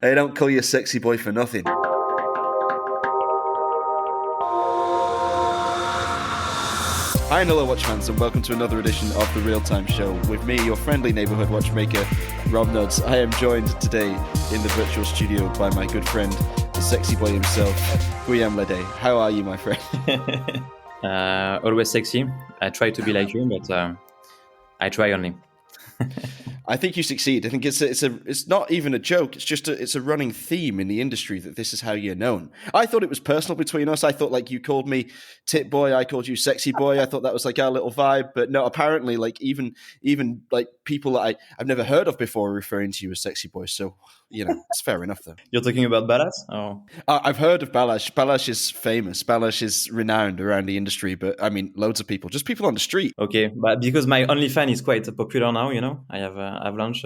They don't call you a sexy boy for nothing. Hi and hello watchfans, and welcome to another edition of The Real Time Show with me, your friendly neighbourhood watchmaker, Rob Nuds. I am joined today in the virtual studio by my good friend, the sexy boy himself, Guillaume Laidet. How are you, my friend? Always sexy. I try to be like you, but I try only. I think you succeed. I think it's not even a joke. It's a running theme in the industry that this is how you're known. I thought it was personal between us. I thought like you called me tit boy, I called you sexy boy. I thought that was like our little vibe. But no, apparently like even like people that I've never heard of before are referring to you as sexy boy. So it's fair enough though. You're talking about Badass? Oh. I've heard of Balash. Balash is famous. Balash is renowned around the industry, but I mean, loads of people, just people on the street. Okay, but because my OnlyFans is quite popular now, I have launched.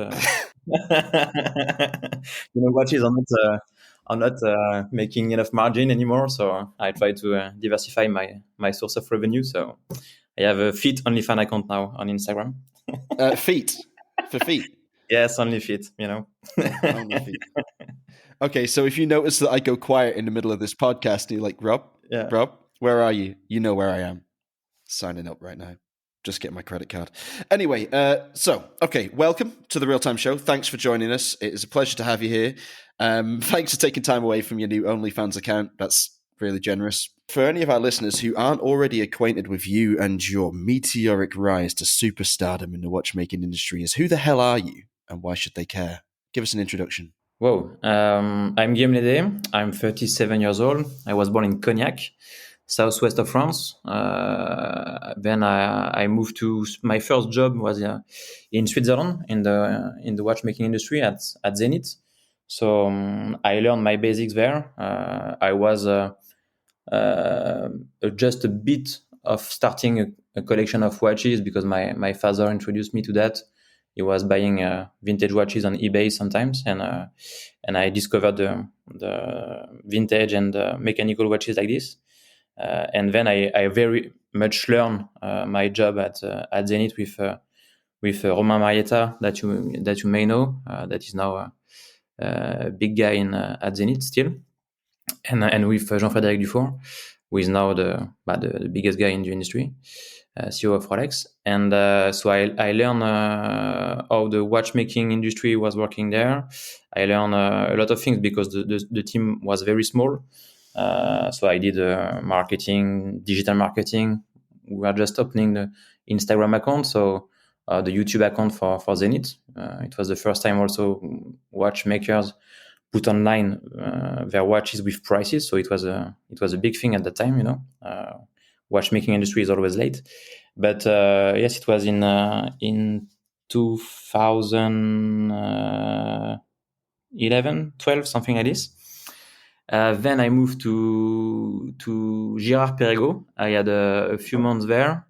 Watches are not making enough margin anymore, so I try to diversify my source of revenue. So I have a feet OnlyFans account now on Instagram. Feet for feet. Yes, only feet. Only feet. Okay, so if you notice that I go quiet in the middle of this podcast, you're like, Rob, where are you? You know where I am. Signing up right now. Just get my credit card. Anyway, welcome to the Real Time Show. Thanks for joining us. It is a pleasure to have you here. Thanks for taking time away from your new OnlyFans account. That's really generous. For any of our listeners who aren't already acquainted with you and your meteoric rise to superstardom in the watchmaking industry, is who the hell are you and why should they care? Give us an introduction. Whoa. I'm Guillaume Laidet. I'm 37 years old. I was born in Cognac, southwest of France. Then I moved to my first job was in Switzerland in the watchmaking industry at Zenith. So I learned my basics there. I was just a bit of starting a collection of watches because my father introduced me to that. He was buying vintage watches on eBay sometimes, and I discovered the vintage and mechanical watches like this. And then I very much learned my job at Zenith with Romain Marietta that you may know, that is now a big guy at Zenith still, and with Jean-Frédéric Dufour, who is now the biggest guy in the industry. CEO of Rolex, and so I learned how the watchmaking industry was working there. I learned a lot of things because the team was very small. So I did marketing, digital marketing. We were just opening the Instagram account, so the YouTube account for Zenith. It was the first time also watchmakers put online their watches with prices. So it was a big thing at the time, watchmaking industry is always late, but yes, it was in 2011, 12, something like this. Then I moved to Girard-Perregaux. I had a few months there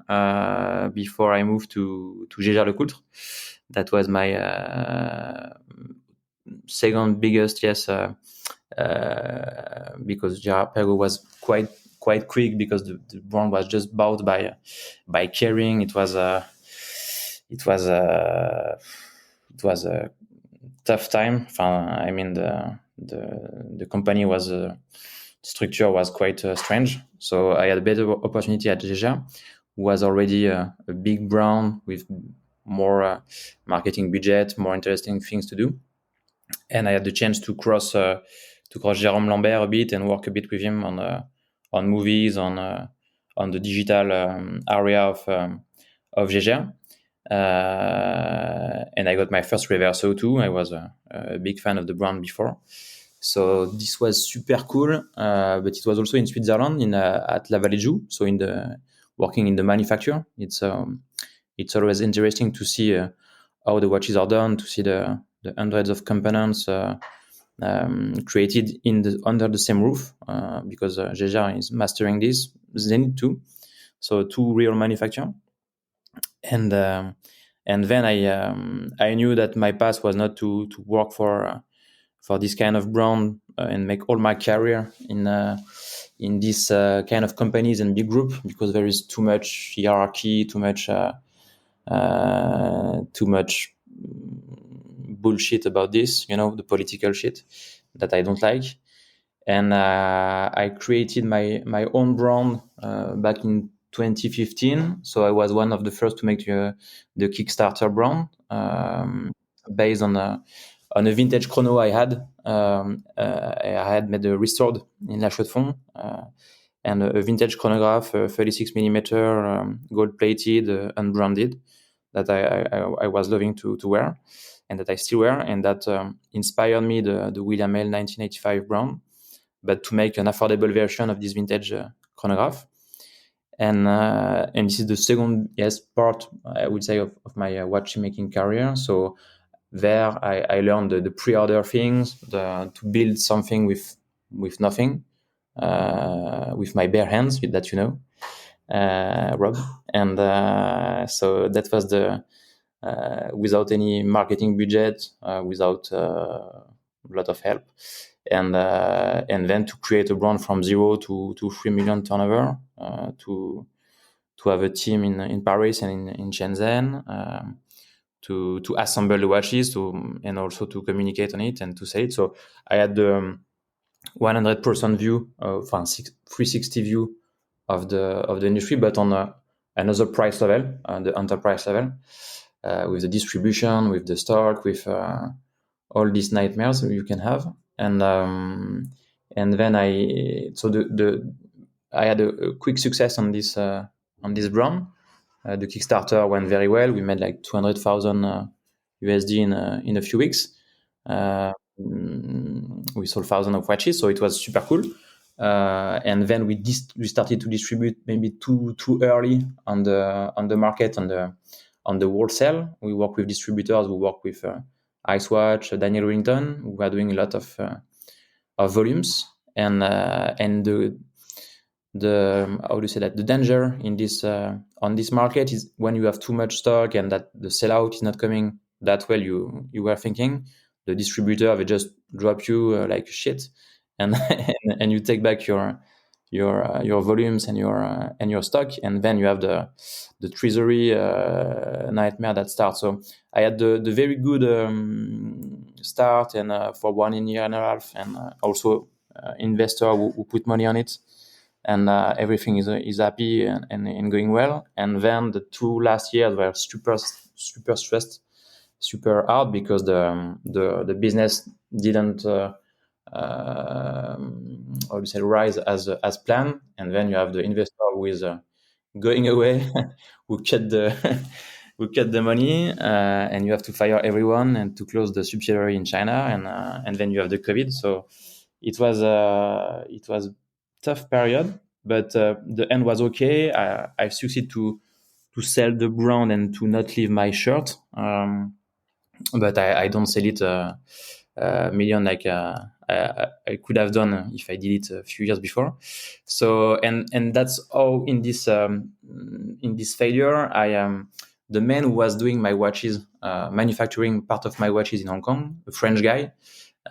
before I moved to Gégère-Lecoultre. That was my second biggest, because Girard-Perregaux was quite quick because the brand was just bought by Kering. It was a tough time. I mean the company was structure was quite strange. So I had a better opportunity at Gégère, who was already a big brand with more marketing budget, more interesting things to do, and I had the chance to cross Jérôme Lambert a bit and work a bit with him on movies, on the digital area of Gégère. And I got my first reverso too. I was a big fan of the brand before. So this was super cool, but it was also in Switzerland, at La Vallée-de-Joux, so working in the manufacture. It's always interesting to see how the watches are done, to see the hundreds of components created under the same roof, because Gégère is mastering this, Zenith too. So two real manufacturers. And then I knew that my path was not to work for this kind of brand and make all my career in this kind of companies and big group, because there is too much hierarchy, too much bullshit about this, the political shit. that I don't like. And I created my own brand back in 2015. So I was one of the first to make the Kickstarter brand based on a vintage chrono I had. I had made a restored in La Chaux-de-Fonds and a vintage chronograph, 36 millimeter, gold plated, unbranded, that I was loving to wear, and that I still wear, and that inspired me the William L 1985 brand, but to make an affordable version of this vintage chronograph. And this is the second part, I would say, of my watchmaking career. So there I learned the pre-order things, to build something with nothing, with my bare hands, that Rob. And so that was the without any marketing budget, without a lot of help, and then to create a brand from 0 to 3 million turnover, to have a team in Paris and in Shenzhen, to assemble the watches, and also to communicate on it and to sell it. So I had the 100% view, 360 view of the industry, but on another price level, the enterprise level, with the distribution, with the stock, with all these nightmares you can have. And then I had a quick success on this brand. The Kickstarter went very well. We made like 200,000 USD in a few weeks. We sold thousands of watches, so it was super cool. And then we started to distribute maybe too early on the market, on the wholesale. We work with distributors. We work with Icewatch, Daniel Wellington. We are doing a lot of volumes, and the how do you say that, the danger in this on this market is when you have too much stock and that the sellout is not coming that well. You were thinking the distributor will just drop you like shit, and and you take back your volumes and your stock, and then you have the treasury nightmare that starts. So I had the very good start, and for 1 year and a half, and also investor who put money on it, and everything is happy and going well. And then the 2 last years were super stressed, super hard, because the business didn't how do you say, rise as planned. And then you have the investor who is going away, who cut the money, and you have to fire everyone and to close the subsidiary in China, and then you have the COVID. So it was tough period, but the end was okay. I succeeded to sell the brand and to not leave my shirt, but I don't sell it million like I could have done if I did it a few years before. So and that's how in this failure, I am the man who was doing my watches, manufacturing part of my watches in Hong Kong, a French guy,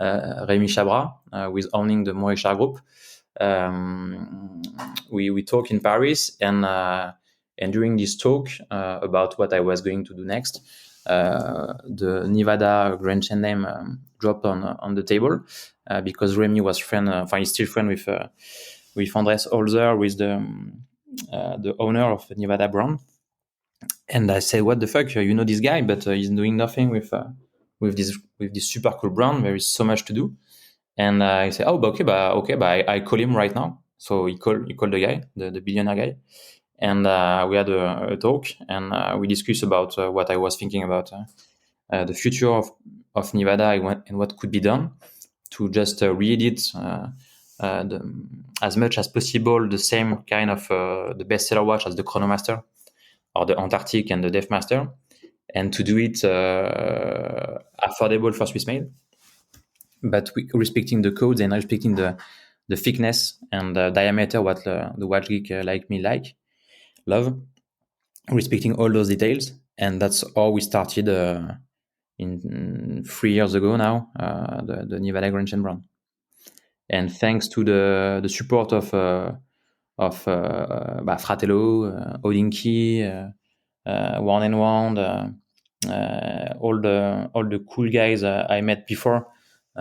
Rémi Chabra, who is owning the Moët Group. We talk in Paris, and during this talk about what I was going to do next, the Nivada Grenchen name dropped on the table, because Remy was he's still friend with Andres Holzer, with the owner of Nivada brand. And I said, what the fuck, you know this guy, but he's doing nothing with this super cool brand. There is so much to do. And I said, I call him right now. So he called the guy, the billionaire guy. And we had a talk, and we discussed about what I was thinking about the future of Nivada, and what could be done to just re-edit as much as possible the same kind of the bestseller watch as the Chronomaster or the Antarctic and the Deathmaster, and to do it affordable for Swiss made, but respecting the codes and respecting the thickness and the diameter what the watch geek like me love, respecting all those details. And that's how we started in 3 years ago now, the Nivada Grenchen brand. And thanks to the support of Fratello, Odinky, One and One, all the cool guys I met before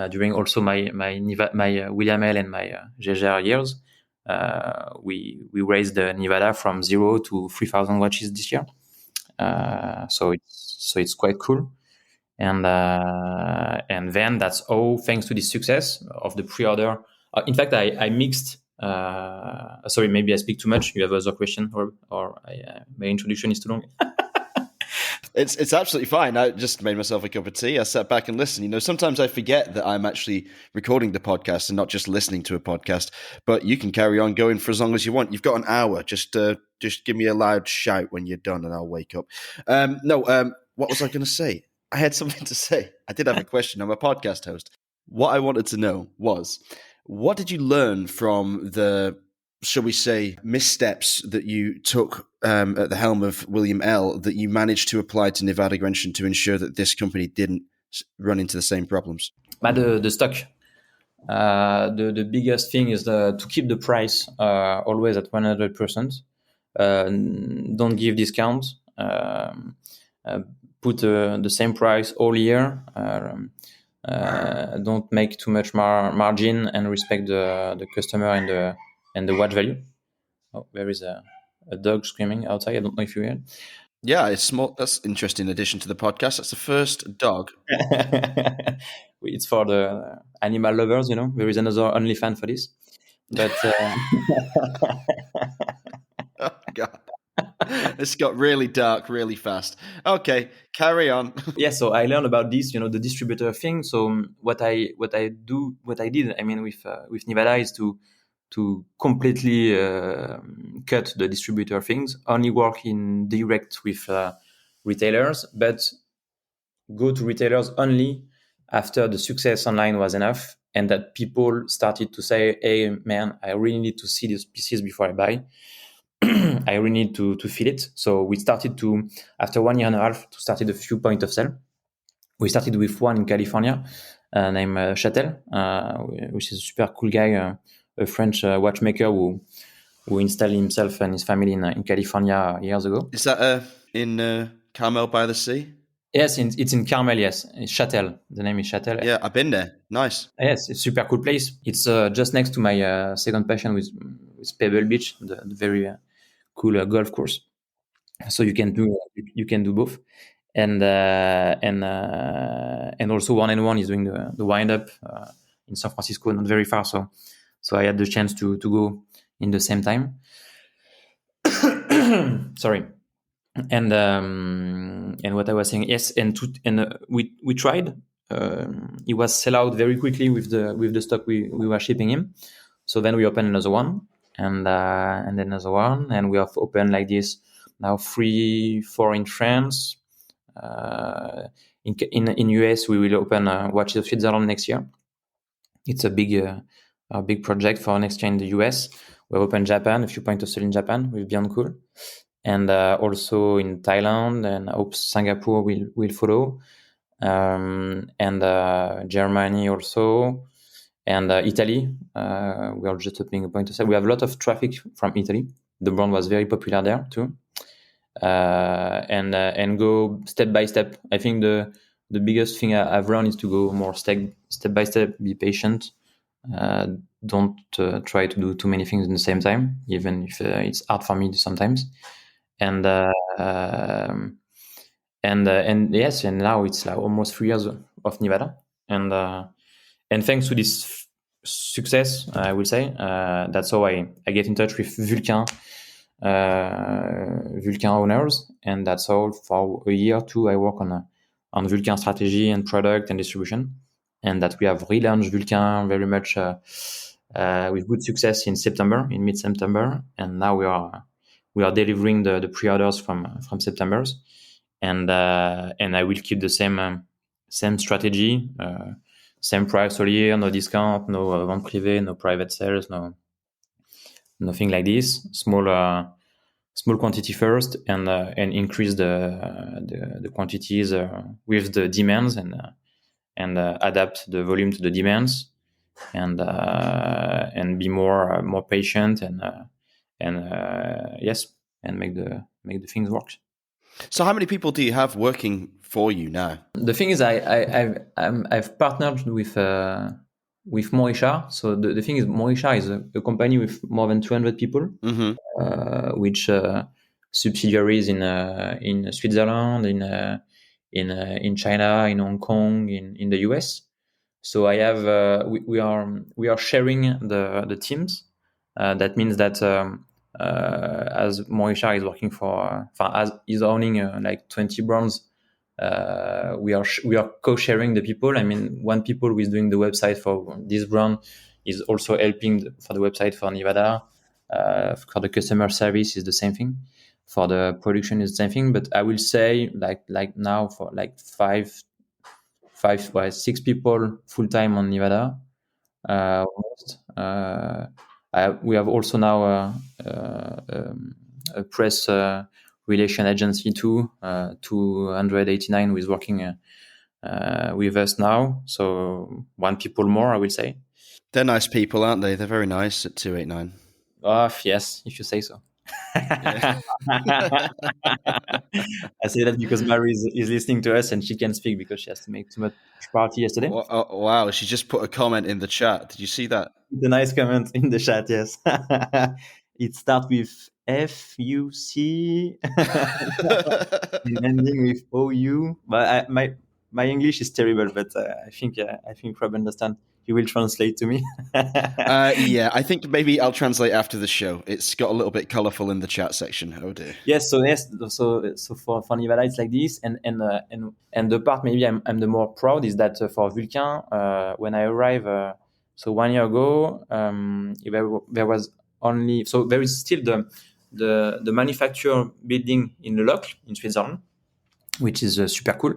during also my William L and my GGR years. We raised the Nivada from 0 to 3,000 watches this year. So it's quite cool. And then that's all thanks to the success of the pre-order. In fact, I mixed. Sorry, maybe I speak too much. You have other question, or my introduction is too long. It's absolutely fine. I just made myself a cup of tea. I sat back and listened. Sometimes I forget that I'm actually recording the podcast and not just listening to a podcast. But you can carry on going for as long as you want. You've got an hour. Just give me a loud shout when you're done, and I'll wake up. What was I going to say? I had something to say. I did have a question. I'm a podcast host. What I wanted to know was, what did you learn from the, shall we say, missteps that you took at the helm of William L. that you managed to apply to Nivada Grenchen to ensure that this company didn't run into the same problems? The stock. The biggest thing is to keep the price always at 100%. Don't give discounts. Put the same price all year. Don't make too much margin, and respect the customer and the watch value. Oh, there is a dog screaming outside. I don't know if you hear it. Yeah, it's small. That's an interesting addition to the podcast. That's the first dog. It's for the animal lovers, There is another OnlyFans for this. But oh God. This got really dark really fast. Okay, carry on. Yeah, so I learned about this, the distributor thing. So what I did, I mean, with Nivada is to completely cut the distributor things, only work in direct with retailers, but go to retailers only after the success online was enough, and that people started to say, hey, man, I really need to see these pieces before I buy. I really need to feel it. So we started to, after 1 year and a half, to started a few point of sale. We started with one in California named Châtel, which is a super cool guy, a French watchmaker who installed himself and his family in California years ago. Is that in Carmel by the Sea? Yes, it's in Carmel, yes. It's Châtel. The name is Châtel. Yeah, I've been there. Nice. Yes, it's a super cool place. It's just next to my second passion with Pebble Beach, the very cool golf course. So you can do both. And also 1&1 is doing the wind up in San Francisco, not very far. So I had the chance to go in the same time. Sorry. And what I was saying, yes, we tried. It was sell out very quickly with the stock we were shipping him. So then we opened another one, and then another one, and we have opened like this now 3-4 in France. In US we will open Watches of Switzerland next year. It's a big project for next year in the US. We've opened Japan, a few points of sale in Japan with Beyond Cool, and also in Thailand, and I hope Singapore will follow, and Germany also, and Italy. We are just opening a point of sale. We have a lot of traffic from Italy. The brand was very popular there too. And go step by step. I think the biggest thing I've learned is to go more step by step, be patient. Don't try to do too many things at the same time, even if it's hard for me sometimes. And yes, and now it's like almost 3 years of Nivada, and thanks to this success, I will say, that's how I get in touch with Vulcain owners, and that's all. For a year or two I work on Vulcain strategy and product and distribution, and that we have relaunched Vulcain very much with good success in mid-September, and now we are delivering the pre-orders from September, and I will keep the same strategy, same price all year, no discount, no vente privée, no private sales, nothing like this. Small quantity first, and increase the quantities with the demands, and adapt the volume to the demands, and be more patient, and yes, and make the things work. So how many people do you have working for you now? The thing is, I've partnered with Morisha. So the thing is, Morisha is a company with more than 200 people, which subsidiaries in Switzerland, in China, in Hong Kong, in the US. So I have we are sharing the teams. That means that as Morisha is working as is owning like 20 brands, we are co-sharing the people. I mean, one people who is doing the website for this brand is also helping for the website for Nivada. For the customer service is the same thing. For the production is the same thing. But I will say like now for like six people full time on Nivada. Almost. We have also now a press relation agency too. 289 who is working with us now. So one people more, I will say. They're nice people, aren't they? They're very nice at 289. Yes, if you say so. I say that because Mary is listening to us and she can speak because she has to make too much party yesterday. Wow, she just put a comment in the chat. Did you see that? The nice comment in the chat, yes. It starts with FUC and ending with OU. But my English is terrible, but I think Rob understand. He will translate to me. Yeah, I think maybe I'll translate after the show. It's got a little bit colorful in the chat section. Oh dear. Yes, so for Nivada it's like this, and the part maybe I'm the more proud is that for Vulcain, when I arrived, so 1 year ago, there was only, so there is still the manufacturer building in Le Locle in Switzerland, which is super cool.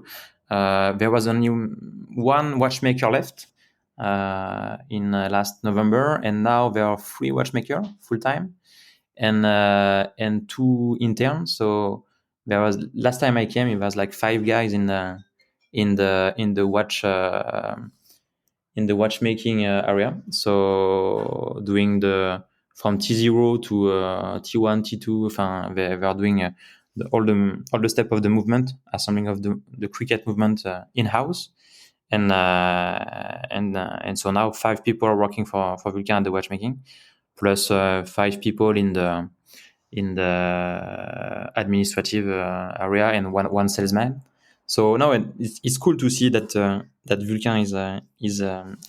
There was only one watchmaker left in last November, and now there are 3 watchmakers full time, and 2 interns. So there was, last time I came, it was like 5 guys in the watchmaking area. So doing from T0 to T1, T2. They are doing all the step of the movement, assembling of the cricket movement in house, and so now 5 people are working for Vulcain at the watchmaking, plus 5 people in the administrative area, and one salesman. So now it's cool to see that Vulcain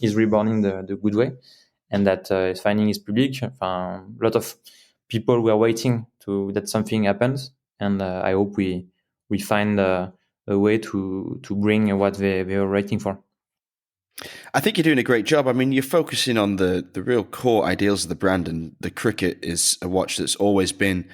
is reborning the good way, and that is finding his public. A lot of people were waiting that something happens, and I hope we find a way to bring what they were waiting for. I think you're doing a great job. I mean, you're focusing on the real core ideals of the brand, and the cricket is a watch that's always been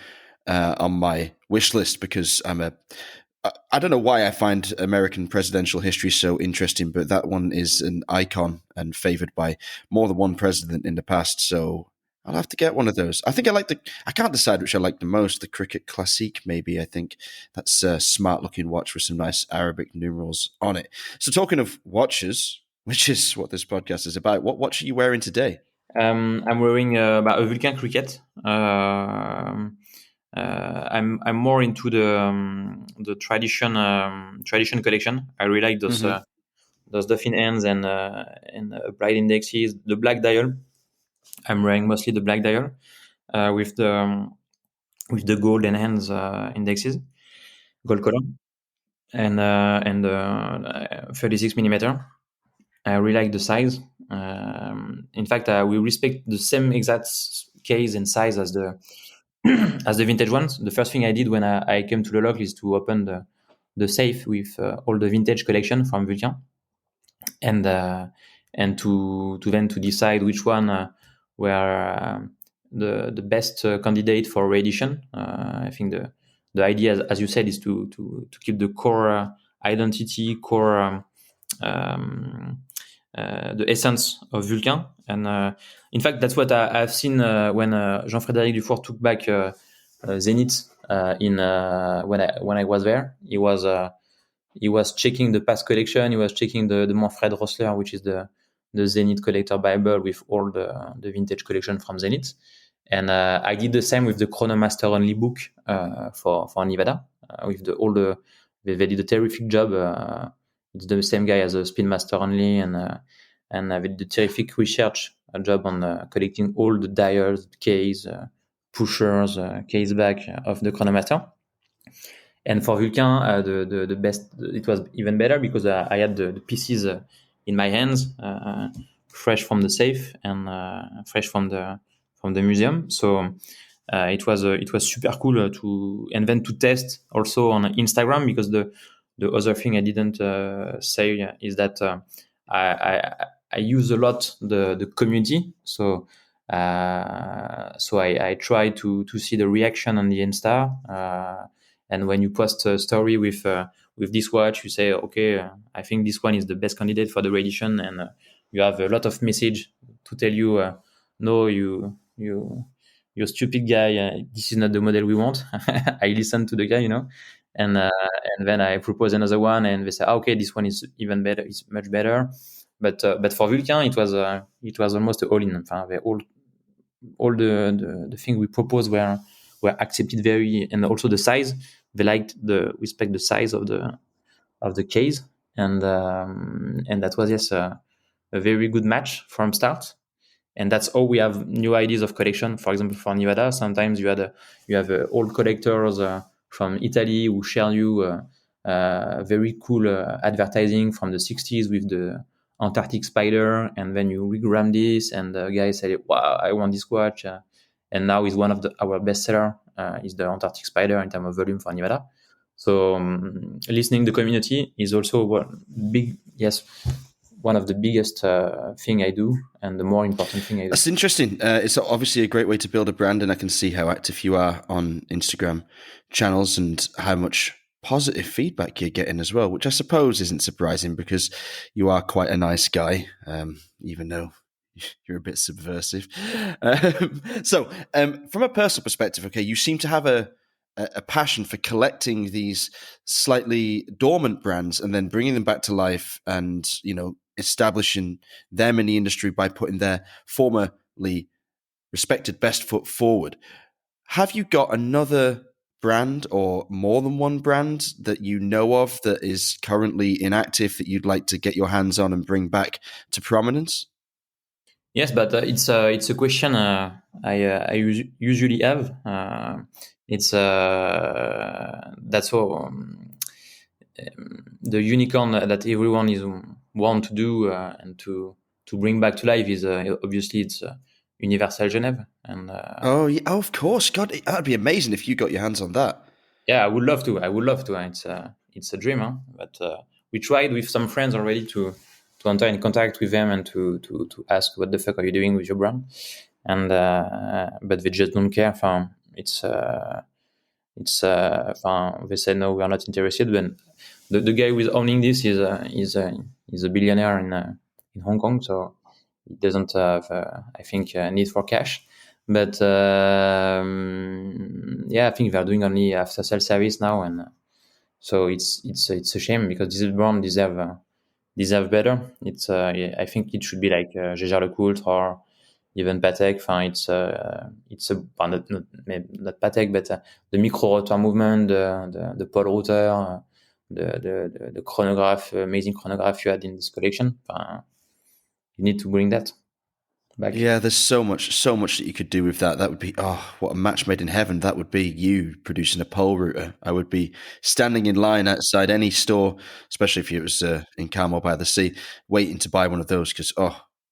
on my wish list because I don't know why I find American presidential history so interesting, but that one is an icon and favored by more than one president in the past. So I'll have to get one of those. I think I can't decide which I like the most. The Cricket Classique, maybe. I think that's a smart looking watch with some nice Arabic numerals on it. So talking of watches, which is what this podcast is about, what watch are you wearing today? I'm wearing a Vulcain Cricket. I'm more into the tradition collection. I really like those dolphin hands and bright indexes. The black dial. I'm wearing mostly the black dial with the golden hands indexes, gold color, and 36 millimeter. I really like the size. In fact, we respect the same exact case and size as the as the vintage ones. The first thing I did when I came to Le Locle is to open the safe with all the vintage collection from Vulcain, and to then to decide which one were the best candidate for reedition. I think the idea, as you said, is to keep the core identity, core the essence of Vulcain. And in fact, that's what I've seen when Jean-Frédéric Dufour took back Zenith when I was there. He was checking the past collection. He was checking the Manfred Rossler, which is the Zenith collector Bible with all the vintage collection from Zenith. And I did the same with the Chronomaster only book for Nivada with all the they did a terrific job. It's the same guy as a Spin Master only, and they did a terrific research job on collecting all the dials, keys, pushers, case back of the Chronomaster. And for Vulcain, the best, it was even better because I had the pieces in my hands, fresh from the safe and fresh from the museum. So it was super cool to, and then to test also on Instagram, because the other thing I didn't say is that I use a lot the community. So I try to see the reaction on the Insta. And when you post a story with this watch, you say, okay, I think this one is the best candidate for the reedition, and you have a lot of message to tell you, no, you're stupid guy. This is not the model we want. I listen to the guy, and then I propose another one, and they say, okay, this one is even better. It's much better. But for Vulcain, it was almost all in. All the things we proposed were accepted very, and also the size. They respect the size of the case, and that was a very good match from start. And that's how we have new ideas of collection. For example, for Nivada, sometimes you have old collectors from Italy who share you very cool advertising from the 60s with the Antarctic spider, and then you regram this, and the guy said, "Wow, I want this watch," and now is one of our bestseller. Is the Antarctic spider in terms of volume for Nivada. So listening to the community is also one of the biggest thing I do, and the more important thing I do. That's interesting. It's obviously a great way to build a brand, and I can see how active you are on Instagram channels and how much positive feedback you're getting as well, which I suppose isn't surprising because you are quite a nice guy, even though you're a bit subversive. So from a personal perspective, okay, you seem to have a passion for collecting these slightly dormant brands and then bringing them back to life, and establishing them in the industry by putting their formerly respected best foot forward. Have you got another brand or more than one brand that you know of that is currently inactive that you'd like to get your hands on and bring back to prominence? Yes, but it's a question I usually have. It's that's all. The unicorn that everyone is want to do and to bring back to life is obviously it's Universal Genève. And yeah, of course, God, that'd be amazing if you got your hands on that. Yeah, I would love to. It's a dream, huh? But we tried with some friends already to enter in contact with them and to ask what the fuck are you doing with your brand, and but they just don't care. They said no, we are not interested. But the guy who is owning this is a billionaire in Hong Kong, so he doesn't have I think need for cash. But I think they're doing only after sales service now, and so it's a shame because this brand deserve better. I think it should be like Jaeger-LeCoultre or even Patek. It's not Patek, but the micro rotor movement, the pole rotor, the chronograph, amazing chronograph you had in this collection. You need to bring that back. Yeah, there's so much that you could do with that. That would be, what a match made in heaven. That would be you producing a pole router. I would be standing in line outside any store, especially if it was in Carmel by the Sea, waiting to buy one of those because,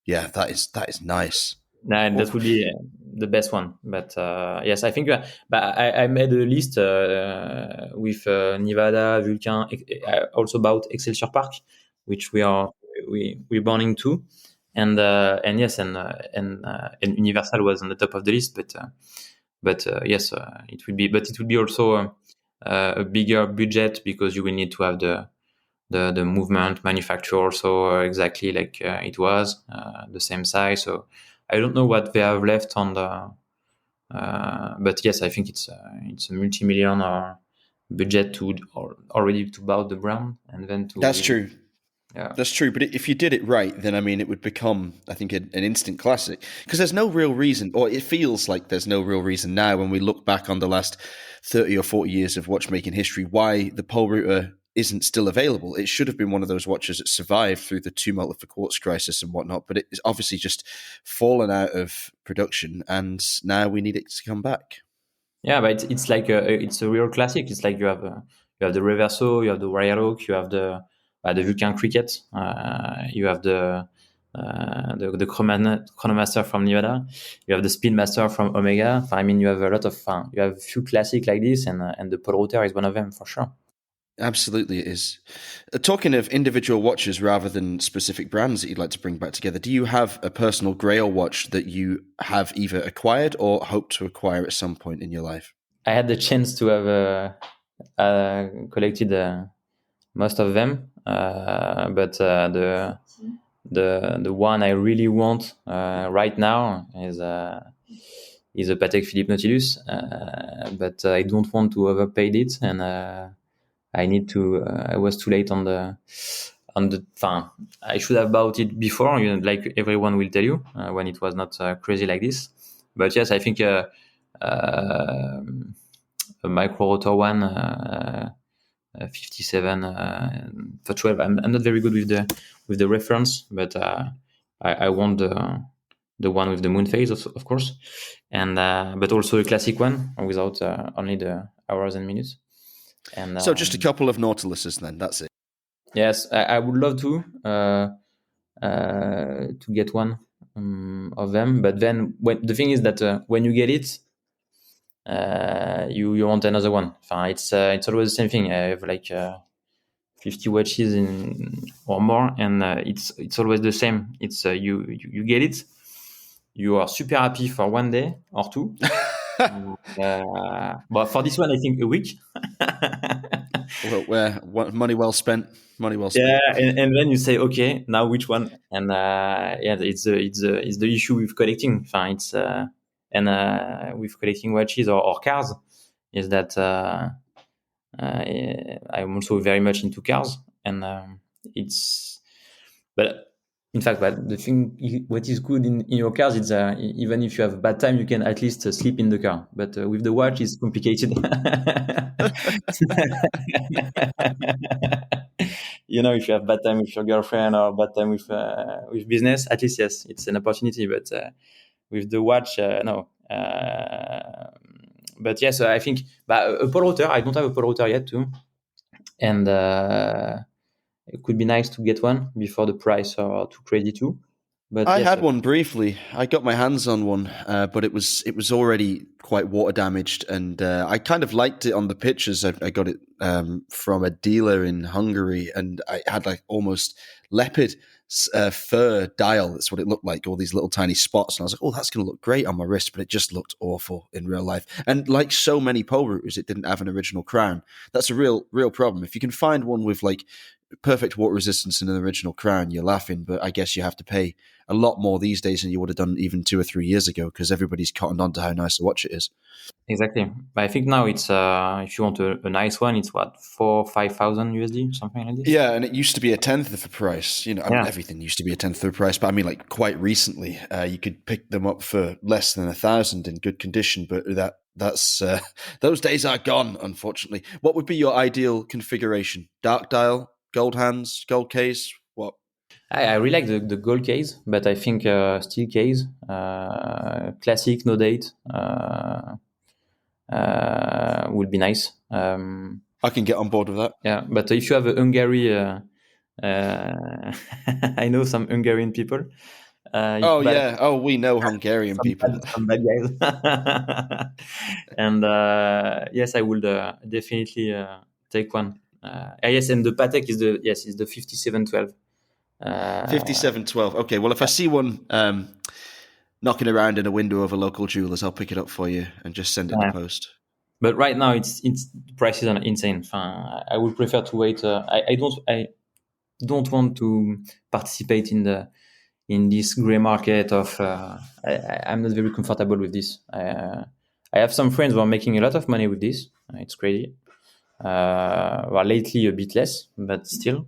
that is nice. Nah, that would be the best one. But yes, I think. But I made a list with Nivada, Vulcain, also about Excelsior Park, which we're burning too, and yes, and Universal was on the top of the list. But yes, it would be. But it would be also a bigger budget because you will need to have the movement manufacturer also exactly like it was the same size. So I don't know what they have left on the, but yes, I think it's a multi-million budget already to buy the brand and then to. That's true. Yeah, that's true. But if you did it right, then I mean, it would become, I think, an instant classic because there's no real reason, or it feels like there's no real reason now when we look back on the last 30 or 40 years of watchmaking history, why the pole router isn't still available. It should have been one of those watches that survived through the tumult of the quartz crisis and whatnot, but it's obviously just fallen out of production, and now we need it to come back. Yeah, but it's like it's a real classic. It's like you have the Reverso, you have the Warrior Oak, you have the Vulcain Cricket, you have the Chronomaster from Nivada, you have the Speedmaster from Omega. I mean, you have a lot of fun. You have a few classics like this, and the Pole Router is one of them for sure. Absolutely, it is. Talking of individual watches rather than specific brands that you'd like to bring back together, do you have a personal grail watch that you have either acquired or hope to acquire at some point in your life? I had the chance to have collected most of them, but the one I really want right now is a Patek Philippe Nautilus, but I don't want to overpay it, and I need to. I was too late on the. I should have bought it before, like everyone will tell you, when it was not crazy like this. But yes, I think a micro rotor one, 57 for 12. I'm not very good with the reference, but I want the one with the moon phase, of course, and but also a classic one without only the hours and minutes. And so just a couple of Nautiluses then. That's it. Yes, I would love to get one of them, but then the thing is that when you get it, you want another one. It's always the same thing. I have like 50 watches or more, and it's always the same. It's you get it, you are super happy for one day or two. But for this one, I think a week. Well, money well spent. Money well spent. Yeah, and then you say, okay, now which one? And it's the issue with collecting. It's with collecting watches or cars, is that I'm also very much into cars, and but in fact, but the thing, what is good in your cars is even if you have a bad time, you can at least sleep in the car. But with the watch, it's complicated. If you have bad time with your girlfriend or bad time with business, at least yes, it's an opportunity. But with the watch, no. But yes, I think a Pole Router. I don't have a Pole Router yet, too, and it could be nice to get one before the price are too crazy too. But I had one briefly. I got my hands on one, but it was already quite water damaged, and I kind of liked it on the pictures. I got it from a dealer in Hungary, and I had like almost leopard fur dial. That's what it looked like, all these little tiny spots. And I was like, oh, that's going to look great on my wrist, but it just looked awful in real life. And like so many pole routers, it didn't have an original crown. That's a real problem. If you can find one with like perfect water resistance and an original crown, you're laughing, but I guess you have to pay a lot more these days than you would have done even 2 or 3 years ago, because everybody's cottoned on to how nice a watch it is. Exactly. But I think now it's if you want a nice one, it's what, 4,000-5,000 USD, something like this. Yeah, and it used to be a tenth of the price. I mean, everything used to be a tenth of the price, but I mean, like quite recently, you could pick them up for less than 1,000 in good condition. But that's those days are gone, unfortunately. What would be your ideal configuration? Dark dial, gold hands, gold case. What? I really like the gold case, but I think steel case, classic, no date, would be nice. I can get on board with that. Yeah, but if you have a Hungary, I know some Hungarian people. We know Hungarian people. Some bad guys. And yes, I would definitely take one. Yes, and the Patek is the 5712. 5712. Okay, well, if I see one knocking around in a window of a local jeweler's, I'll pick it up for you and just send it in the post. But right now, it's the prices are insane. I would prefer to wait. I don't want to participate in this gray market of. I'm not very comfortable with this. I have some friends who are making a lot of money with this. It's crazy. Well, lately a bit less, but still.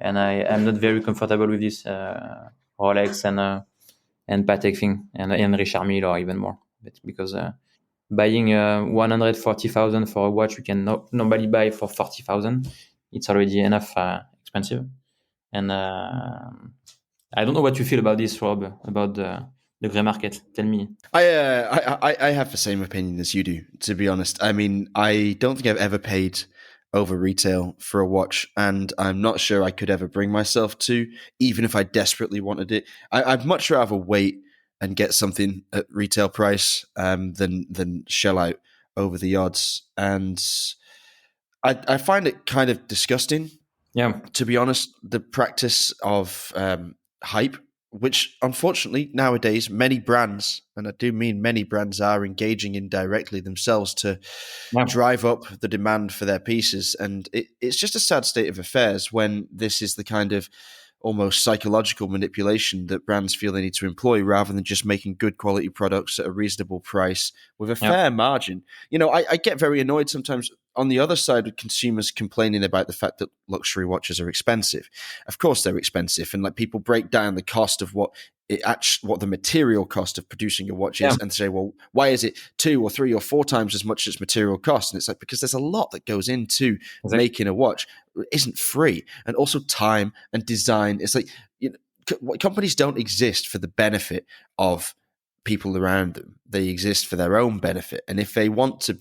And I'm not very comfortable with this Rolex and Patek thing and Richard Mille or even more. But because buying 140,000 for a watch you can normally buy for 40,000 it's already enough expensive. And I don't know what you feel about this, Rob, about the gray market. Tell me. I have the same opinion as you do, to be honest. I mean, I don't think I've ever paid over retail for a watch, and I'm not sure I could ever bring myself to, even if I desperately wanted it. I'd much rather wait and get something at retail price than shell out over the odds. And I find it kind of disgusting, Yeah. to be honest, the practice of hype, which unfortunately nowadays many brands, and I do mean many brands, are engaging in directly themselves to drive up the demand for their pieces. And it's just a sad state of affairs when this is the kind of almost psychological manipulation that brands feel they need to employ rather than just making good quality products at a reasonable price with a fair margin. You know, I get very annoyed sometimes on the other side with consumers complaining about the fact that luxury watches are expensive. Of course they're expensive, and like people break down the cost of what the material cost of producing a watch is and say, well, why is it 2 or 3 or 4 times as much as material cost? And it's like, because there's a lot that goes into making a watch. It isn't free. And also time and design. It's like, you know, companies don't exist for the benefit of people around them. They exist for their own benefit. And if they want to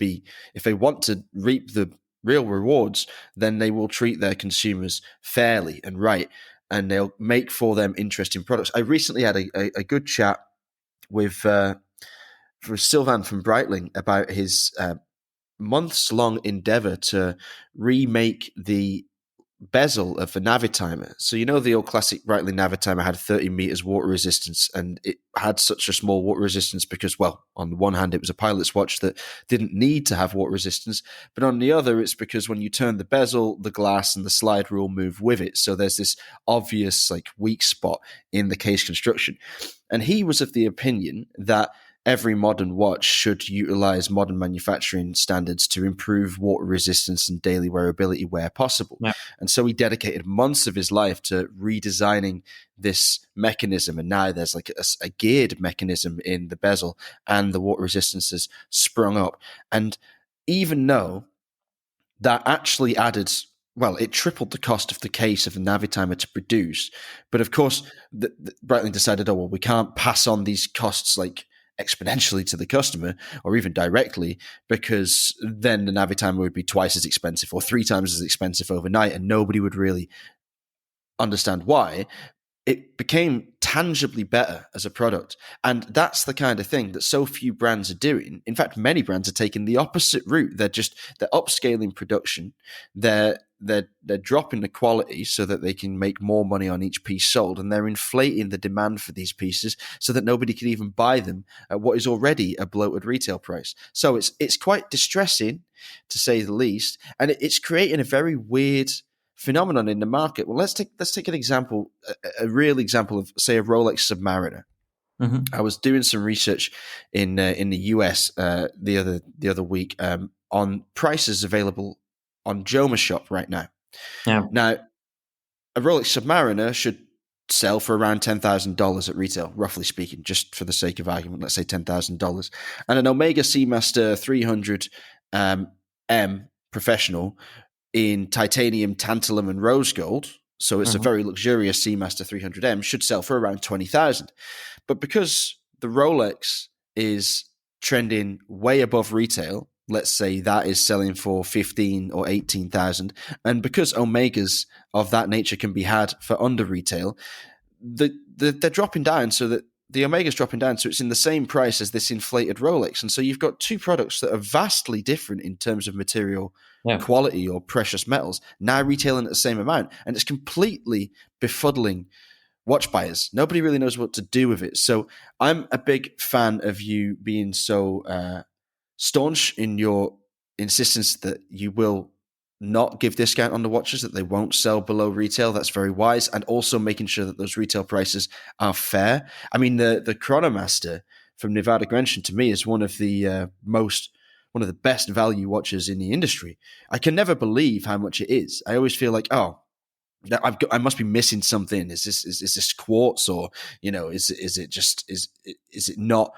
reap the real rewards, then they will treat their consumers fairly and right, and they'll make for them interesting products. I recently had a good chat with Sylvain from Breitling about his months-long endeavor to remake the bezel of the Navitimer. So you know the old classic Breitling Navitimer had 30 meters water resistance, and it had such a small water resistance because, well, on the one hand it was a pilot's watch that didn't need to have water resistance, but on the other it's because when you turn the bezel, the glass and the slide rule move with it. So there's this obvious like weak spot in the case construction. And he was of the opinion that every modern watch should utilize modern manufacturing standards to improve water resistance and daily wearability where possible. Yeah. And so he dedicated months of his life to redesigning this mechanism. And now there's like a geared mechanism in the bezel, and the water resistance has sprung up. And even though that actually added, well, it tripled the cost of the case of the Navitimer to produce. But of course, Breitling decided, oh, well, we can't pass on these costs like exponentially to the customer or even directly, because then the Navitimer would be twice as expensive or 3 times as expensive overnight, and nobody would really understand why. It became tangibly better as a product. And that's the kind of thing that so few brands are doing. In fact, many brands are taking the opposite route. They're upscaling production. They're dropping the quality so that they can make more money on each piece sold, and they're inflating the demand for these pieces so that nobody can even buy them at what is already a bloated retail price. So it's quite distressing, to say the least, and it's creating a very weird phenomenon in the market. Well, let's take an example, a real example of, say, a Rolex Submariner. Mm-hmm. I was doing some research in the US the other week on prices available on Joma Shop right now. Yeah. Now, a Rolex Submariner should sell for around $10,000 at retail, roughly speaking, just for the sake of argument. Let's say $10,000, and an Omega Seamaster 300 M Professional in titanium, tantalum, and rose gold, so it's a very luxurious Seamaster 300M, should sell for around $20,000. But because the Rolex is trending way above retail, let's say that is selling for $15,000 or $18,000, and because Omegas of that nature can be had for under retail, they're dropping down so that the Omega's dropping down, so it's in the same price as this inflated Rolex. And so you've got two products that are vastly different in terms of material quality or precious metals, now retailing at the same amount. And it's completely befuddling watch buyers. Nobody really knows what to do with it. So I'm a big fan of you being so staunch in your insistence that you will not give discount on the watches, that they won't sell below retail. That's very wise. And also making sure that those retail prices are fair. I mean, the Chronomaster from Nivada Grenchen to me is one of the best value watches in the industry. I can never believe how much it is. I always feel like, oh, I must be missing something. Is this quartz, or is it not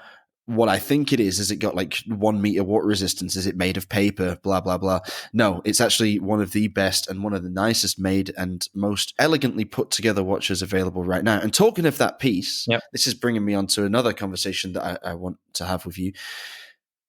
what I think it is it got like 1 meter water resistance? Is it made of paper? Blah, blah, blah. No, it's actually one of the best and one of the nicest made and most elegantly put together watches available right now. And talking of that piece, This is bringing me on to another conversation that I want to have with you.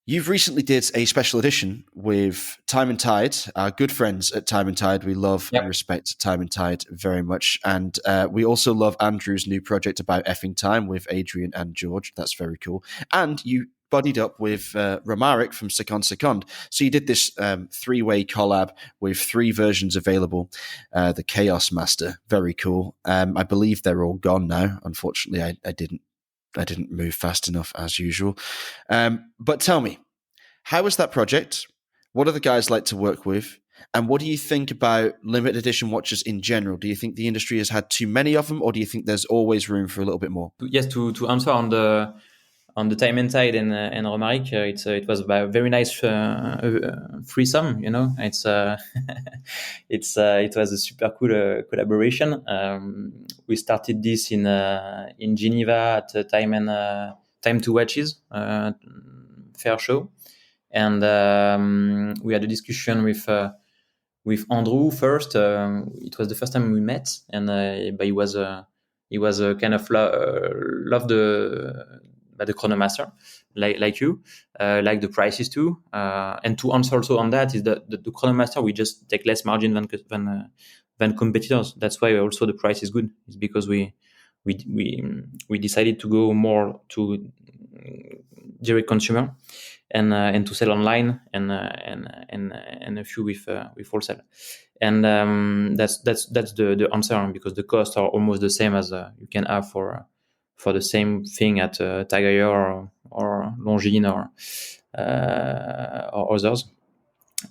You've recently did a special edition with Time and Tide, our good friends at Time and Tide. We love and respect Time and Tide very much. And we also love Andrew's new project about effing time with Adrian and George. That's very cool. And you buddied up with Romaric from Seconde. So you did this 3-way collab with 3 versions available. The Chaos Master, very cool. I believe they're all gone now. Unfortunately, I didn't move fast enough as usual. But tell me, how was that project? What are the guys like to work with? And what do you think about limited edition watches in general? Do you think the industry has had too many of them, or do you think there's always room for a little bit more? Yes, to answer on the Time and Tide and Romaric, it was a very nice threesome. It was a super cool collaboration. We started this in Geneva at Time to Watches fair show, and we had a discussion with Andrew first. It was the first time we met, and but he was kind of loved the Chronomaster, like you, like the prices too. And to answer also on that is that the Chronomaster, we just take less margin than competitors. That's why also the price is good. It's because we decided to go more to direct consumer and to sell online and a few with wholesale. And that's the answer, because the costs are almost the same as you can have for the same thing at Tiger or Longines or others.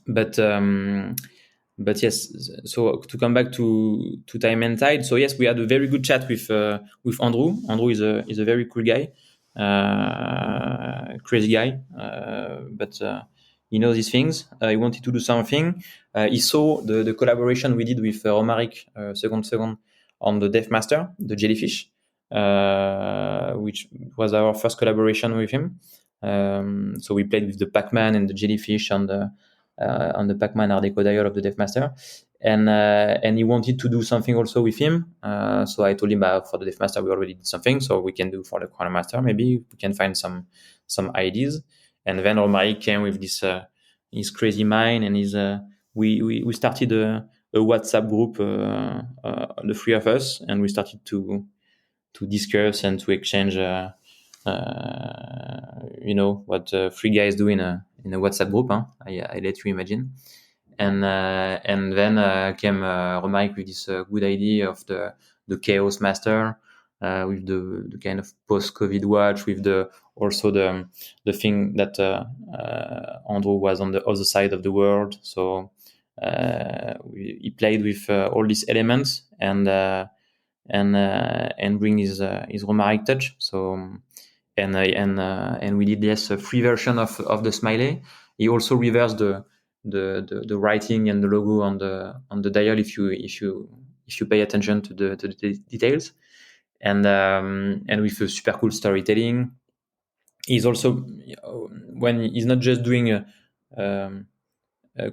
But yes, so to come back to Time and Tide. So yes, we had a very good chat with Andrew. Andrew is a very cool guy, crazy guy, but he knows these things. He wanted to do something. He saw the collaboration we did with Romaric, second on the Death Master, the jellyfish, which was our first collaboration with him. So we played with the Pac-Man and the jellyfish on the Pac-Man Art Deco dial of the Death Master, and he wanted to do something also with him. So I told him for the Death Master we already did something, so we can do for the Chronomaster. Maybe we can find some ideas. And then Romaric came with this his crazy mind, and we started a WhatsApp group, the 3 of us, and we started to discuss and to exchange what 3 guys do in a WhatsApp group. I let you imagine. And then came Romaric with this good idea of the Chaos Master, with the kind of post-COVID watch, with also the thing that Andrew was on the other side of the world. So he played with all these elements and bring his Romaric touch. So and we did a free version of the smiley. He also reversed the writing and the logo on the dial if you pay attention to the details, and with a super cool storytelling. He's also, when he's not just doing a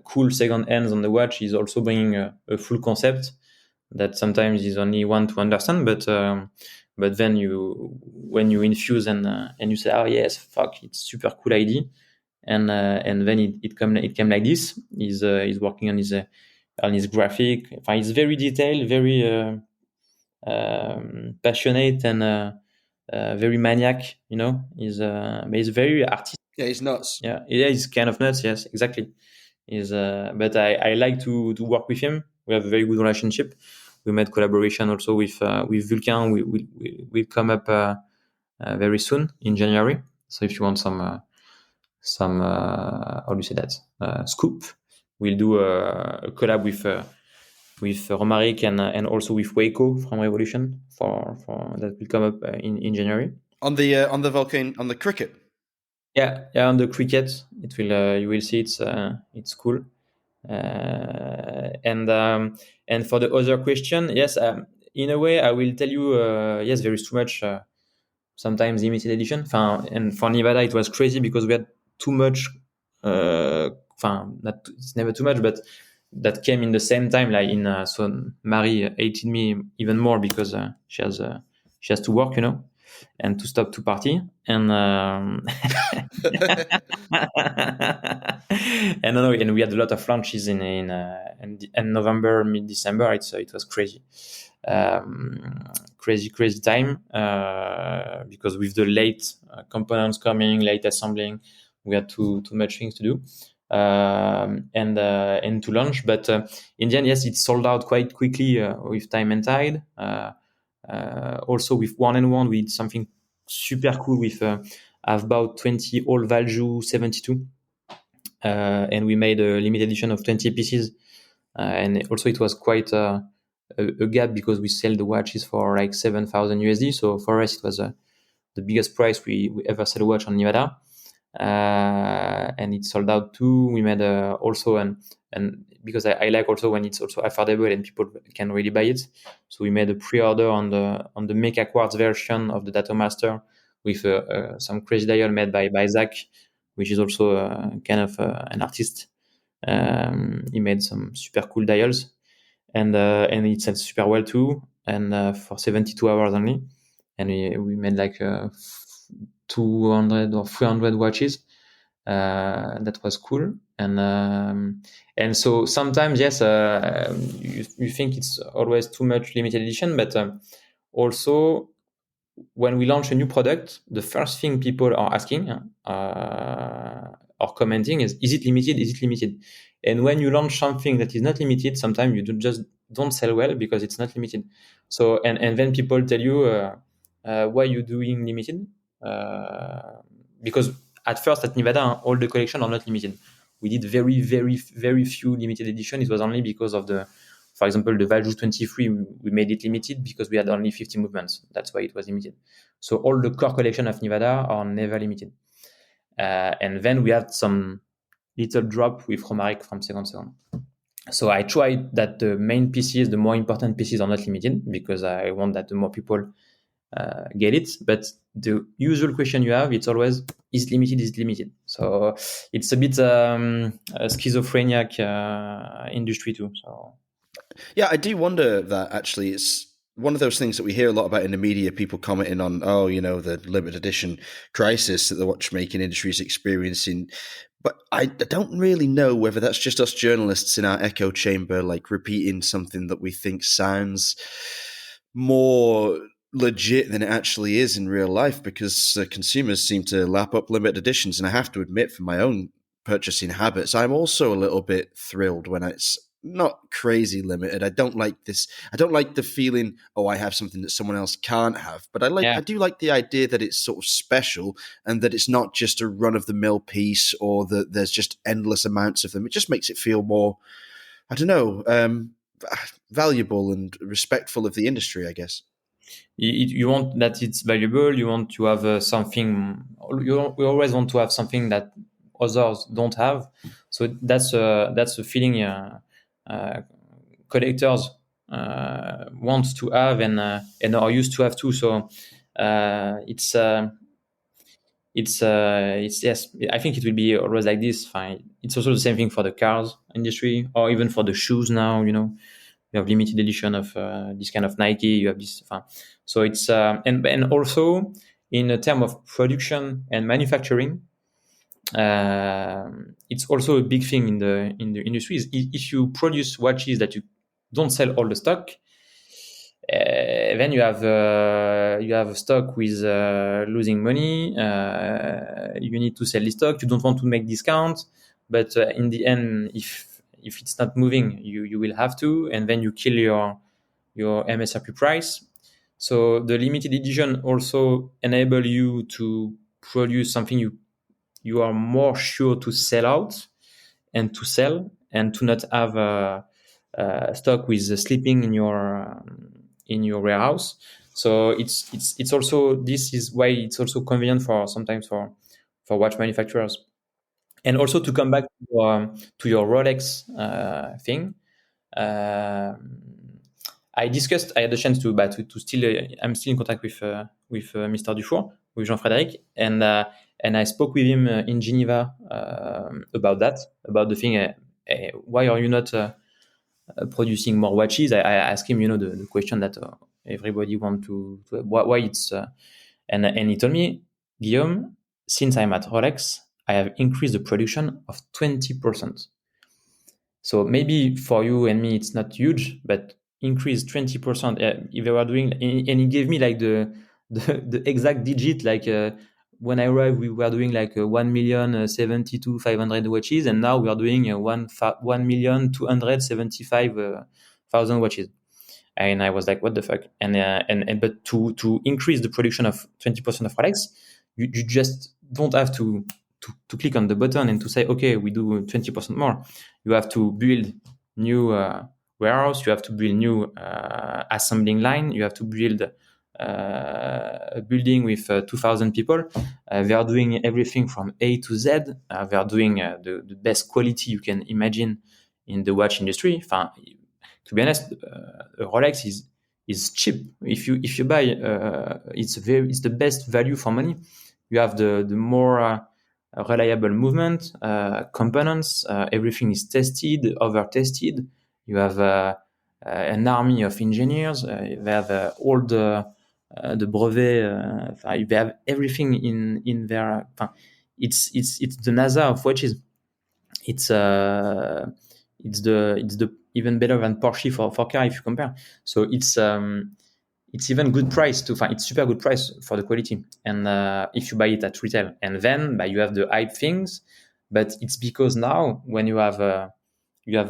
cool second hands on the watch, he's also bringing a full concept that sometimes is only one to understand, but then when you infuse and you say, oh yes, fuck, it's super cool idea, and then it came like this. He's working on his graphic. It's very detailed, very passionate, and very maniac. But he's very artistic. Yeah, he's nuts. Yeah, he's kind of nuts. Yes, exactly. But I like to work with him. We have a very good relationship. We made collaboration also with Vulcain. We'll come up very soon in January. So if you want some how do you say that, scoop, we'll do a collab with Romaric and also with Waco from Revolution for that will come up in January on the Vulcain, on the cricket. Yeah, on the cricket, it will. You will see it's cool. And for the other question, yes, in a way, I will tell you, yes, there is too much sometimes limited edition. And for Nivada, it was crazy because we had too much. It's never too much, but that came in the same time. Like so Marie hated me even more because she has to work, and to stop to party. And and we had a lot of launches in November, mid-December. It was crazy. Crazy time because with the late components coming, late assembling, we had too much things to do and to launch. But in the end, yes, it sold out quite quickly with Time and Tide. Also with One and One, we did something super cool with about 20 all value 72, and we made a limited edition of 20 pieces. And also it was quite a gap because we sell the watches for like 7,000 USD. So for us, it was the biggest price we ever sell a watch on Nivada. And it sold out too. We made also and because I like also when it's also affordable and people can really buy it. So we made a pre-order on the Mecha Quartz version of the Datomaster with some crazy dial made by Zach, which is also kind of an artist. He made some super cool dials, and it sells super well too. And for 72 hours only, and we made like 200 or 300 watches. That was cool. And so sometimes, yes, you think it's always too much limited edition, but also when we launch a new product, the first thing people are asking or commenting is it limited? Is it limited? And when you launch something that is not limited, sometimes you don't sell well because it's not limited. So and then people tell you why you doing limited? Because at first at Nivada, all the collection are not limited. We did very, very, very few limited edition. It was only because of for example, the Value 23, we made it limited because we had only 50 movements. That's why it was limited. So all the core collection of Nivada are never limited. And then we had some little drop with Romaric from Second. So I tried that the main pieces, the more important pieces are not limited because I want that the more people get it. But the usual question you have, it's always, is it limited? Is it limited? So it's a bit a schizophrenic industry too. So yeah, I do wonder that actually it's one of those things that we hear a lot about in the media, people commenting on, the limited edition crisis that the watchmaking industry is experiencing. But I don't really know whether that's just us journalists in our echo chamber, like repeating something that we think sounds more legit than it actually is in real life, because consumers seem to lap up limited editions. And I have to admit, for my own purchasing habits, I'm also a little bit thrilled when it's not crazy limited. I don't like this. I don't like the feeling, I have something that someone else can't have. But I do like the idea that it's sort of special and that it's not just a run of the mill piece or that there's just endless amounts of them. It just makes it feel more, I don't know, valuable and respectful of the industry, I guess. You want that it's valuable. You want to have something. We always want to have something that others don't have. So that's a feeling collectors want to have and are used to have too. So it's yes. I think it will be always like this. Fine. It's also the same thing for the cars industry or even for the shoes now. You have limited edition of this kind of Nike. You have this. So it's and also in a term of production and manufacturing, it's also a big thing in the industry. Is if you produce watches that you don't sell all the stock, then you have a stock with losing money. You need to sell the stock. You don't want to make discounts, but in the end, if it's not moving, you will have to, and then you kill your MSRP price. So the limited edition also enable you to produce something you are more sure to sell out and to sell and to not have stock with sleeping in your warehouse. So it's also, this is why it's also convenient sometimes for watch manufacturers. And also to come back to your Rolex thing, I discussed. I had the chance to still. I'm still in contact with Mr. Dufour, with Jean-Frédéric, and I spoke with him in Geneva about the thing. Why are you not producing more watches? I asked him, the question that everybody want to why it's and he told me, Guillaume, since I'm at Rolex, I have increased the production of 20%. So maybe for you and me, it's not huge, but increase 20%. If they were doing, and he gave me like the exact digit, like when I arrived, we were doing like 1,072,500 watches, and now we are doing 1,275,000 watches. And I was like, what the fuck? And but to increase the production of 20% of Rolex, you just don't have to click on the button and to say, okay, we do 20% more. You have to build new warehouse. You have to build new assembling line. You have to build a building with 2,000 people. They are doing everything from A to Z. They are doing the best quality you can imagine in the watch industry. To be honest, Rolex is cheap. If you buy, it's the best value for money. You have the more reliable movement, components. Everything is tested, over tested. You have an army of engineers. They have all the brevet. They have everything in their. It's the NASA of watches. It's the even better than Porsche for car if you compare. So it's even good price to find. It's super good price for the quality. And if you buy it at retail, and then you have the hype things, but it's because now when you have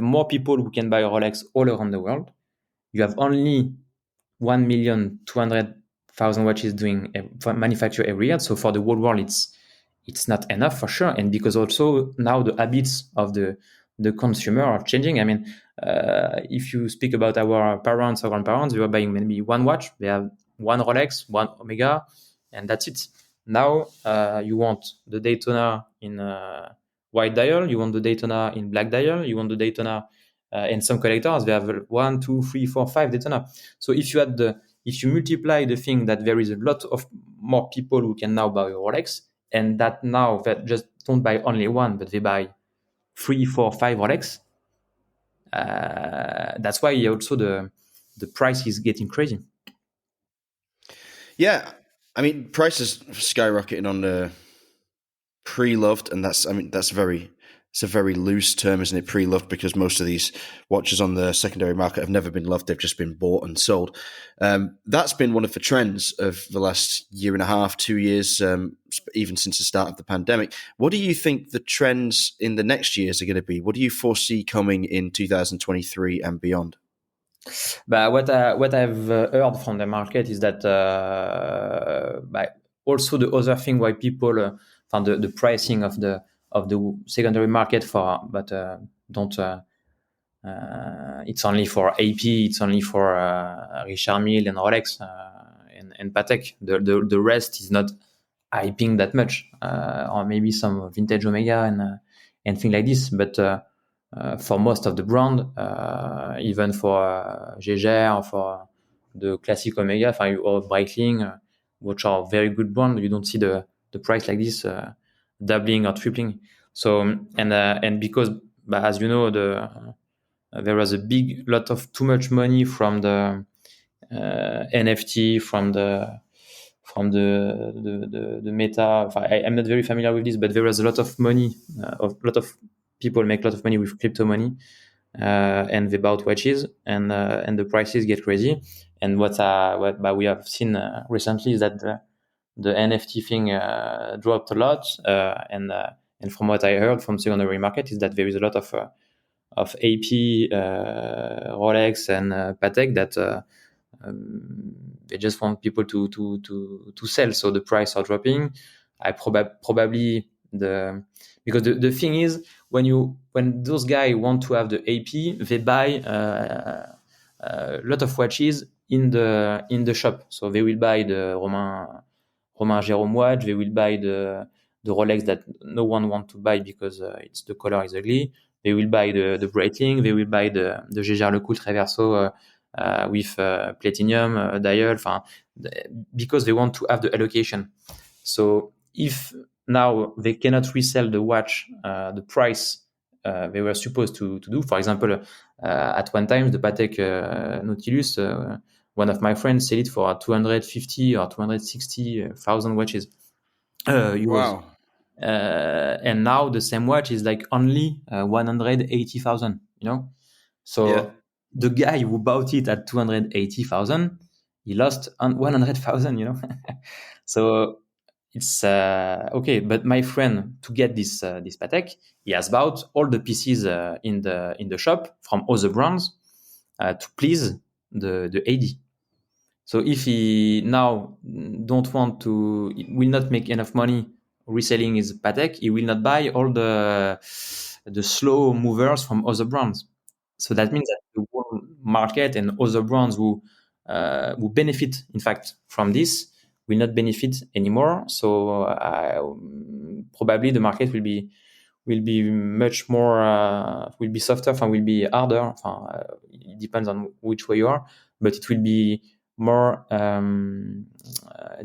more people who can buy a Rolex all around the world, you have only 1,200,000 watches doing manufacture every year. So for the whole world, it's not enough for sure. And because also now the habits of the consumer are changing. I mean, if you speak about our parents or grandparents, they were buying maybe one watch. They have one Rolex, one Omega, and that's it. Now you want the Daytona in white dial. You want the Daytona in black dial. You want the Daytona, and some collectors, they have 1, 2, 3, 4, 5 Daytona. So if you multiply the thing that there is a lot of more people who can now buy a Rolex, and that now that just don't buy only one, but they buy 3, 4, 5 Rolex. That's why also the price is getting crazy. Yeah, I mean, prices skyrocketing on the pre-loved, and that's it's a very loose term, isn't it? Pre-loved, because most of these watches on the secondary market have never been loved; they've just been bought and sold. That's been one of the trends of the last year and a half, 2 years, even since the start of the pandemic. What do you think the trends in the next years are going to be? What do you foresee coming in 2023 and beyond? But what I've heard from the market is that also the other thing why people found the pricing of the secondary market don't it's only for AP, it's only for Richard Mille and Rolex and Patek. The rest is not hyping that much, or maybe some vintage Omega and things like this, but for most of the brand, even for Jaeger or for the classic Omega, or Breitling, which are very good brand, you don't see the price like this doubling or tripling. So and because, as you know, there was a big lot of too much money from the NFT, from the meta. I'm not very familiar with this, but there was a lot of money. A lot of people make a lot of money with crypto money, and they bought watches, and the prices get crazy. And what we have seen recently is that the NFT thing dropped a lot, and from what I heard from secondary market is that there is a lot of AP, Rolex, and Patek that they just want people to sell, so the price are dropping. I probably because the thing is, when those guys want to have the AP, they buy a lot of watches in the shop. So they will buy the Romain Jérôme watch. They will buy the Rolex that no one want to buy because the color is ugly. They will buy the Breitling. They will buy the Jaeger LeCoultre Reverso with platinum dial, because they want to have the allocation. So if now they cannot resell the watch the price they were supposed to do, for example, at one time the Patek Nautilus, one of my friends sold it for 250 or 260,000 watches euros. Wow. And now the same watch is like only 180,000, So the guy who bought it at 280,000, he lost 100,000, So it's okay. But my friend, to get this Patek, he has bought all the pieces in the shop from other brands to please the AD. So if he now will not make enough money reselling his Patek, he will not buy all the slow movers from other brands. So that means that the whole market and other brands who benefit, in fact, from this will not benefit anymore. So probably the market will be much more will be softer and will be harder. It depends on which way you are, but it will be more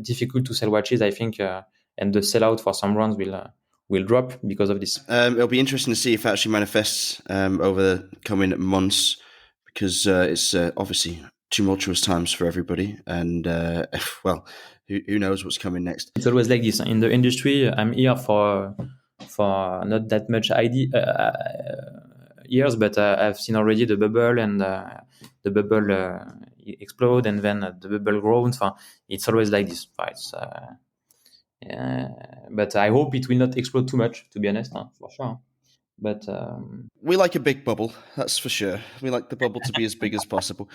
difficult to sell watches, I think, and the sellout for some brands will drop because of this. It'll be interesting to see if it actually manifests over the coming months, because it's obviously tumultuous times for everybody, and well, who knows what's coming next. It's always like this in the industry. I'm here for not that much years, but I've seen already the bubble, and the bubble explode, and then the bubble grows. It's always like this. But I hope it will not explode too much, to be honest, for sure. But we like a big bubble, that's for sure. We like the bubble to be as big as possible.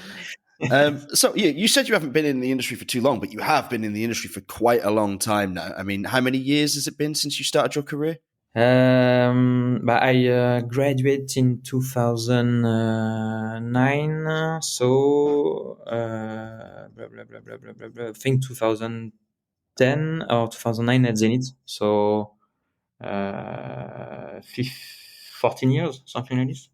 So you said you haven't been in the industry for too long, but you have been in the industry for quite a long time now. I mean, how many years has it been since you started your career? But I graduated in 2009, so I think 2010 or 2009 at Zenith. So 14 years, something like this.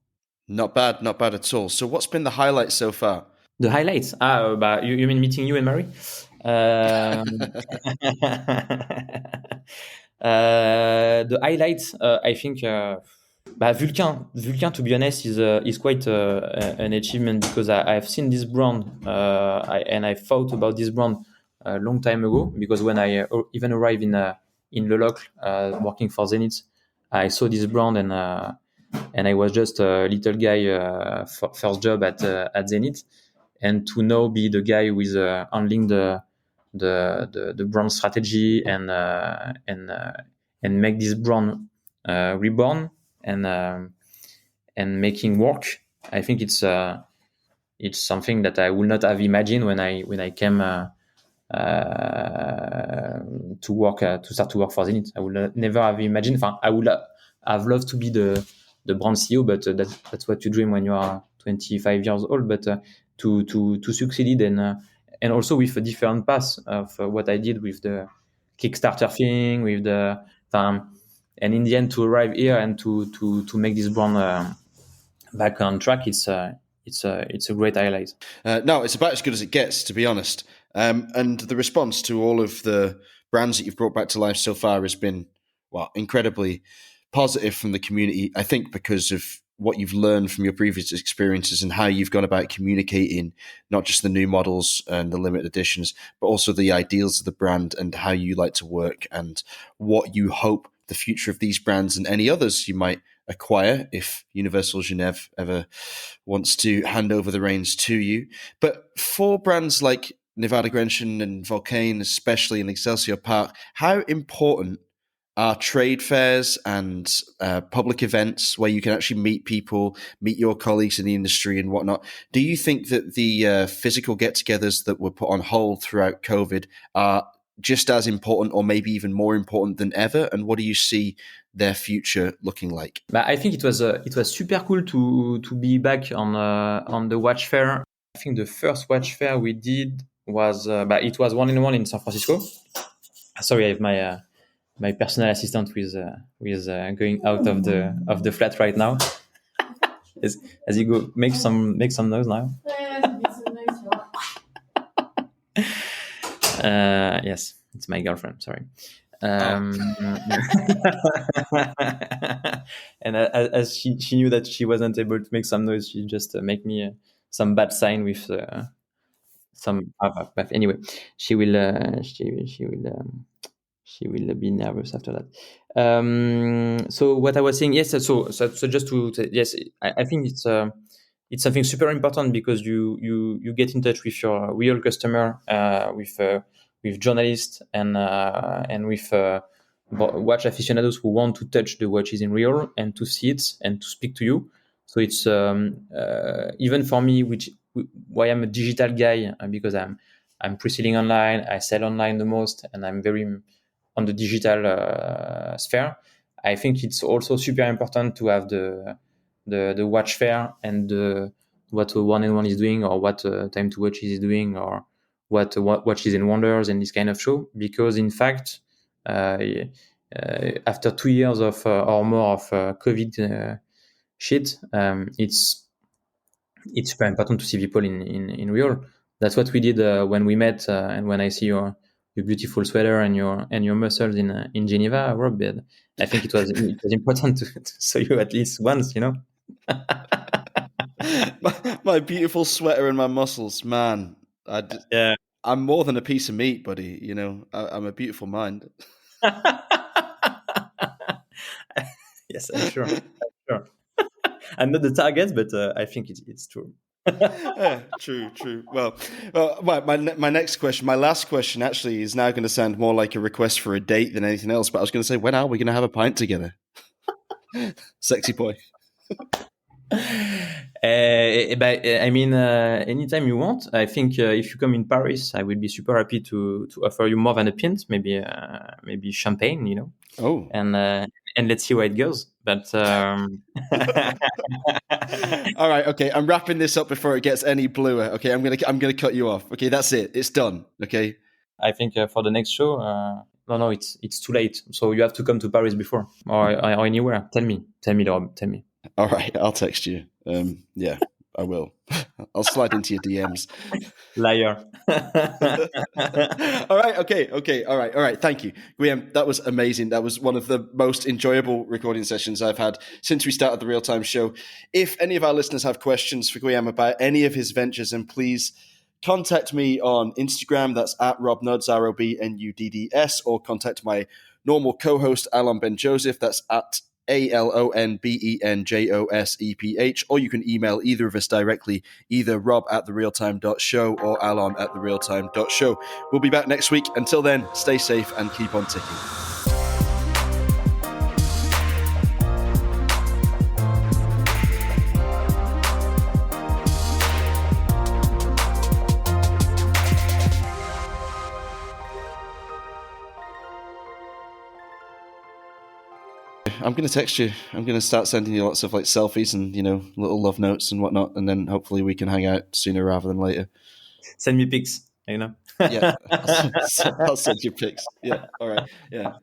Not bad at all. So what's been the highlight so far? The highlights? But you mean meeting you and Mary? The highlights, I think, Vulcain, to be honest, is quite an achievement, because I've seen this brand and I thought about this brand a long time ago, because when I even arrived in Le Locle working for Zenith, I saw this brand, and I was just a little guy, first job at Zenith, and to now be the guy who is handling the brand strategy and make this brand reborn and making work. I think it's something that I would not have imagined when I came to start to work for Zenith. I would never have imagined. I would have loved to be the brand CEO, but that's what you dream when you are 25 years old. But to succeed and also with a different path of what I did with the Kickstarter thing, with the and in the end to arrive here and to make this brand back on track, it's a great highlight. No, it's about as good as it gets, to be honest. And the response to all of the brands that you've brought back to life so far has been, well, incredibly positive from the community. I think because of what you've learned from your previous experiences and how you've gone about communicating not just the new models and the limited editions, but also the ideals of the brand and how you like to work and what you hope the future of these brands and any others you might acquire if Universal Genève ever wants to hand over the reins to you. But for brands like Nivada Grenchen and Vulcain, especially in Excelsior Park, how important are trade fairs and public events where you can actually meet people, meet your colleagues in the industry and whatnot? Do you think that the physical get-togethers that were put on hold throughout COVID are just as important or maybe even more important than ever? And what do you see their future looking like? I think it was super cool to be back on the watch fair. I think the first watch fair we did was it was 1-in-1 in San Francisco. Sorry, I have my personal assistant who is going out of the flat right now. As you go, make some noise now. Yes, it's my girlfriend. Sorry. Oh. And as she knew that she wasn't able to make some noise, she just make me some bad sign with some. But anyway, she will she will be nervous after that. So what I was saying, yes. So just yes, I think it's something super important because you get in touch with your real customer, with journalists and with watch aficionados who want to touch the watches in real and to see it and to speak to you. So it's even for me, why I'm a digital guy, because I'm pre-selling online, I sell online the most, and I'm very on the digital sphere. I think it's also super important to have the watch fair and what One and One is doing, or what Time to Watch is doing, or what Watches and Wonders and this kind of show, because in fact, after 2 years of or more of COVID shit, it's super important to see people in real. That's what we did when we met, and when I see your beautiful sweater and your muscles in Geneva, Rob. I think it was important to show you at least once, my beautiful sweater and my muscles, man. Yeah. I'm more than a piece of meat, buddy. I'm a beautiful mind. Yes, I'm sure. I'm not the target, but I think it's true. Yeah, true. Well, my next question, my last question, actually, is now going to sound more like a request for a date than anything else. But I was going to say, when are we going to have a pint together? Sexy boy. I mean, anytime you want. I think if you come in Paris, I will be super happy to offer you more than a pint, maybe champagne, Oh, and let's see where it goes. But all right, okay, I'm wrapping this up before it gets any bluer. Okay, I'm gonna cut you off. Okay, that's it. It's done. Okay. I think for the next show, no, it's too late. So you have to come to Paris before, or anywhere. Tell me, Rob. Tell me. All right, I'll text you. Yeah, I will. I'll slide into your DMs. Liar. All right, okay. All right. Thank you, Guillaume. That was amazing. That was one of the most enjoyable recording sessions I've had since we started the Real Time Show. If any of our listeners have questions for Guillaume about any of his ventures, then please contact me on Instagram. That's at RobNuds, ROBNUDDS, or contact my normal co-host, Alon Ben Joseph. That's at ALONBENJOSEPH, or you can email either of us directly, either rob@therealtime.show or alon@therealtime.show. We'll be back next week. Until then, stay safe and keep on ticking. I'm going to text you. I'm going to start sending you lots of selfies and, little love notes and whatnot. And then hopefully we can hang out sooner rather than later. Send me pics, Yeah. I'll send you pics. Yeah. All right. Yeah.